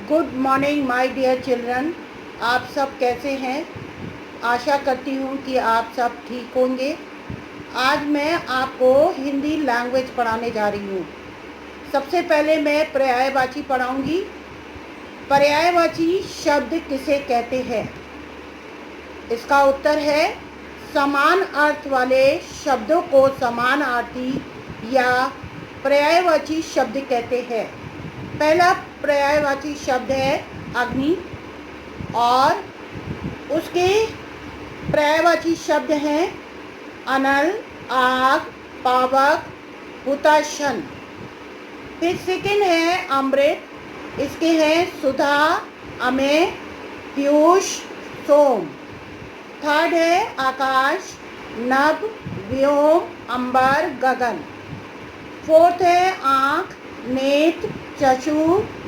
Good morning my dear children. आप सब कैसे हैं? आशा करती हूँ कि आप सब ठीक होंगे। आज मैं आपको हिंदी लैंग्वेज पढ़ाने जा रही हूँ। सबसे पहले मैं पर्यायवाची पढ़ाऊँगी। पर्यायवाची शब्द किसे कहते हैं? इसका उत्तर है समान अर्थ वाले शब्दों को समानार्थी या पर्यायवाची शब्द कहते हैं। पहला पर्यायवाची शब्द है अग्नि और उसके पर्यायवाची शब्द हैं अनल, आग, पावक, हुताशन। फिर सेकंड है अमृत, इसके हैं सुधा, अमेय, पीयूष, सोम। थर्ड है आकाश, नभ, व्योम, अंबर, गगन। फोर्थ है आँख, नेत्र, चक्षु,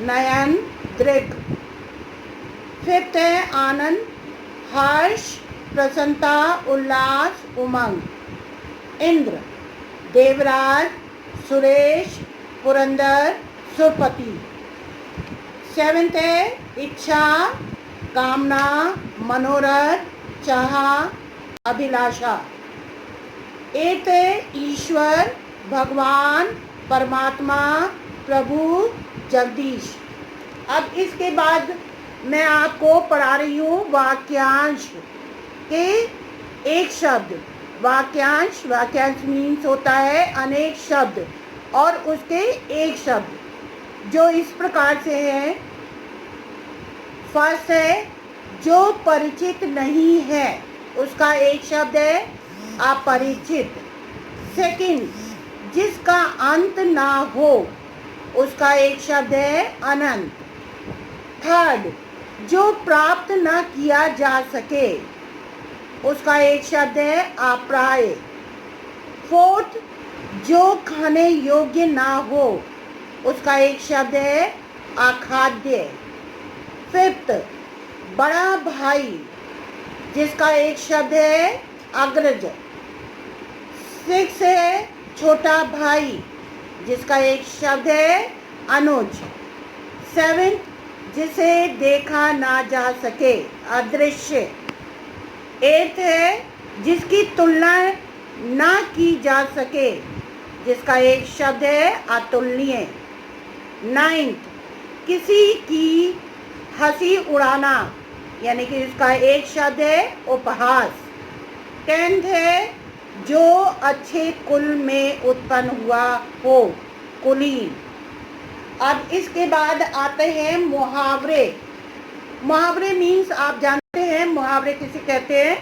नयन, दृग। फिफ्थ है आनंद, हर्ष, प्रसन्नता, उल्लास, उमंग। इंद्र, देवराज, सुरेश, पुरंदर, सुरपति। सेवेंथ है इच्छा, कामना, मनोरथ, चाह, अभिलाषा। एट्थ है ईश्वर, भगवान, परमात्मा, प्रभु, जगदीश। अब इसके बाद मैं आपको पढ़ा रही हूँ वाक्यांश के एक शब्द। वाक्यांश मीन्स होता है अनेक शब्द और उसके एक शब्द जो इस प्रकार से है। फर्स्ट है जो परिचित नहीं है, उसका एक शब्द है अपरिचित। सेकंड, जिसका अंत ना हो, उसका एक शब्द है अनंत। थर्ड, जो प्राप्त न किया जा सके, उसका एक शब्द है अप्राय। फोर्थ, जो खाने योग्य ना हो, उसका एक शब्द है अखाद्य। फिफ्थ, बड़ा भाई, जिसका एक शब्द है अग्रज। सिक्स है छोटा भाई, जिसका एक शब्द है अनुज। सेवेंथ, जिसे देखा ना जा सके, अदृश्य। एट्थ है जिसकी तुलना ना की जा सके, जिसका एक शब्द है अतुलनीय। नाइन्थ, किसी की हंसी उड़ाना, यानी कि इसका एक शब्द है उपहास। टेंथ है जो अच्छे कुल में उत्पन्न हुआ हो, कुलीन। अब इसके बाद आते हैं मुहावरे। मुहावरे मीन्स आप जानते हैं मुहावरे किसे कहते हैं?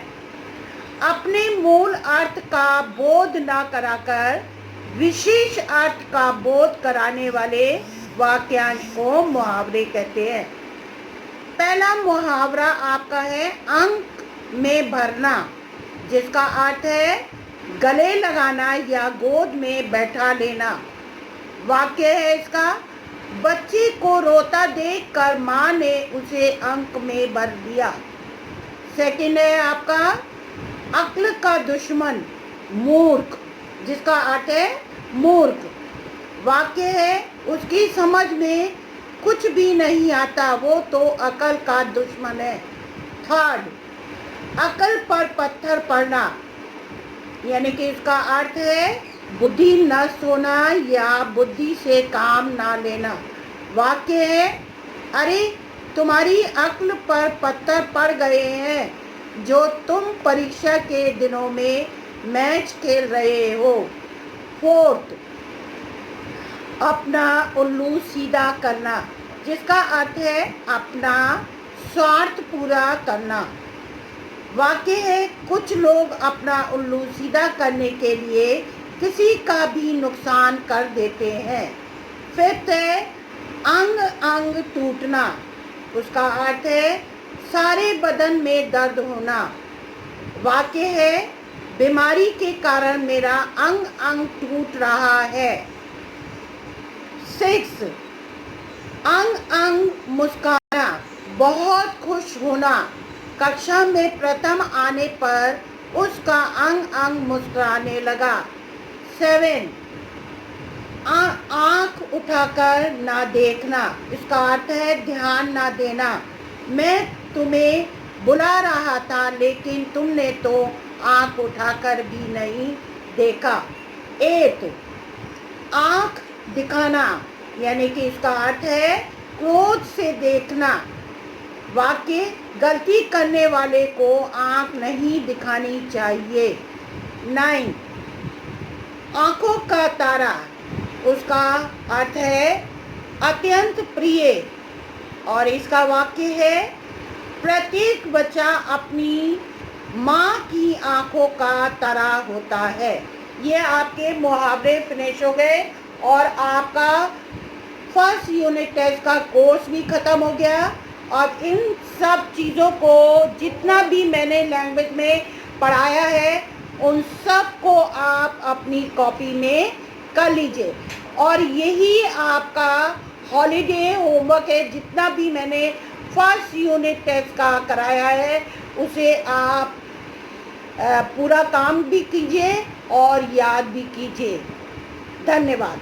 अपने मूल अर्थ का बोध ना कराकर विशेष अर्थ का बोध कराने वाले वाक्यांश को मुहावरे कहते हैं। पहला मुहावरा आपका है अंक में भरना, जिसका अर्थ है गले लगाना या गोद में बैठा लेना। वाक्य है इसका, बच्चे को रोता देखकर माँ ने उसे अंक में भर दिया। सेकंड है आपका अक्ल का दुश्मन मूर्ख, जिसका अर्थ है मूर्ख। वाक्य है उसकी समझ में कुछ भी नहीं आता, वो तो अकल का दुश्मन है। थर्ड, अकल पर पत्थर पड़ना, यानी कि इसका अर्थ है बुद्धि नष्ट होना या बुद्धि से काम ना लेना। वाक्य है अरे तुम्हारी अक्ल पर पत्थर पड़ गए हैं जो तुम परीक्षा के दिनों में मैच खेल रहे हो। फोर्थ, अपना उल्लू सीधा करना, जिसका अर्थ है अपना स्वार्थ पूरा करना। वाक्य है कुछ लोग अपना उल्लू सीधा करने के लिए किसी का भी नुकसान कर देते हैं। फिफ्थ है अंग अंग टूटना, उसका अर्थ है सारे बदन में दर्द होना। वाक्य है बीमारी के कारण मेरा अंग अंग टूट रहा है। सिक्स, अंग अंग मुस्कुराना, बहुत खुश होना। कक्षा में प्रथम आने पर उसका अंग अंग मुस्कुराने लगा। सेवन, आँख उठाकर ना देखना, इसका अर्थ है ध्यान ना देना। मैं तुम्हें बुला रहा था लेकिन तुमने तो आँख उठाकर भी नहीं देखा। 8 आँख दिखाना, यानी कि इसका अर्थ है क्रोध से देखना। वाक्य, गलती करने वाले को आँख नहीं दिखानी चाहिए। 9 आँखों का तारा, उसका अर्थ है अत्यंत प्रिय, और इसका वाक्य है प्रत्येक बच्चा अपनी माँ की आँखों का तारा होता है। ये आपके मुहावरे फिनिश हो गए और आपका फर्स्ट यूनिट टेस्ट का कोर्स भी ख़त्म हो गया। और इन सब चीज़ों को जितना भी मैंने लैंग्वेज में पढ़ाया है उन सब को आप अपनी कॉपी में कर लीजिए, और यही आपका हॉलीडे होमवर्क है। जितना भी मैंने फर्स्ट यूनिट टेस्ट का कराया है उसे आप पूरा काम भी कीजिए और याद भी कीजिए। धन्यवाद।